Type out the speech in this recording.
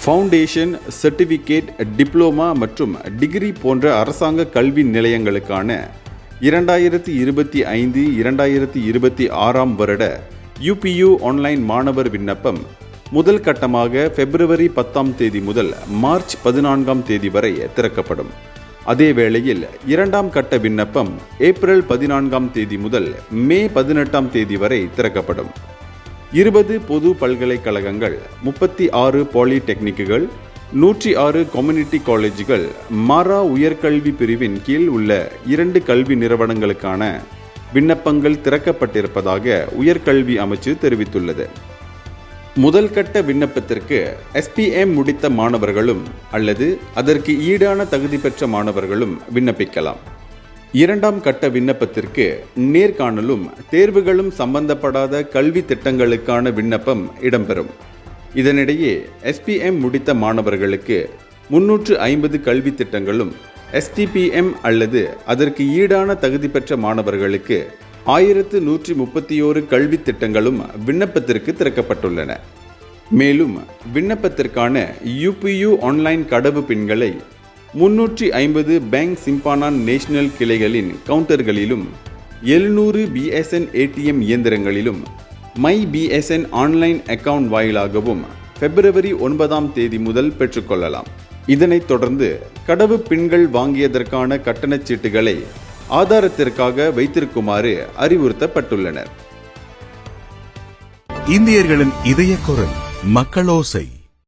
Foundation, certificate, diploma மற்றும் degree போன்ற அரசாங்க கல்வி நிலையங்களுக்கான 2025-2026 வருட UPU ஆன்லைன் மாணவர் விண்ணப்பம் முதல் கட்டமாக பிப்ரவரி 10 முதல் மார்ச் 14 வரை திறக்கப்படும். அதே வேளையில் இரண்டாம் கட்ட விண்ணப்பம் ஏப்ரல் 14 முதல் மே 18 வரை திறக்கப்படும். 20 பொது பல்கலைக்கழகங்கள், 36 பாலிடெக்னிக்குகள், 106 கம்யூனிட்டி காலேஜுகள், மாரா உயர்கல்வி பிரிவின் கீழ் உள்ள 2 கல்வி நிறுவனங்களுக்கான விண்ணப்பங்கள் திறக்கப்பட்டிருப்பதாக உயர்கல்வி அமைச்சு தெரிவித்துள்ளது. முதல் கட்ட விண்ணப்பத்திற்கு SPM முடித்த மாணவர்களும் அல்லது அதற்கு ஈடான தகுதி பெற்ற மாணவர்களும் விண்ணப்பிக்கலாம். இரண்டாம் கட்ட விண்ணப்பத்திற்கு நேர்காணலும் தேர்வுகளும் சம்பந்தப்படாத கல்வி திட்டங்களுக்கான விண்ணப்பம் இடம்பெறும். இதனிடையே SPM முடித்த மாணவர்களுக்கு 350 கல்வி திட்டங்களும், STPM அல்லது அதற்கு ஈடான தகுதி பெற்ற மாணவர்களுக்கு 1131 கல்வி திட்டங்களும் விண்ணப்பத்திற்கு திறக்கப்பட்டுள்ளன. மேலும் விண்ணப்பத்திற்கான UPU ஆன்லைன் கடவு பின்களை 350 பேங்க் சிம்பானான் நேஷனல் கிளைகளின் கவுண்டர்களிலும், 700 BSN ATM இயந்திரங்களிலும், மை BSN ஆன்லைன் அக்கவுண்ட் வாயிலாகவும் பிப்ரவரி 9 முதல் பெற்றுக்கொள்ளலாம். இதனைத் தொடர்ந்து கடவு பின்கள் வாங்கியதற்கான கட்டணச் சீட்டுகளை ஆதாரத்திற்காக வைத்திருக்குமாறு அறிவுறுத்தப்பட்டுள்ளனர். இந்தியர்களின் இதய குரல் மக்களோசை.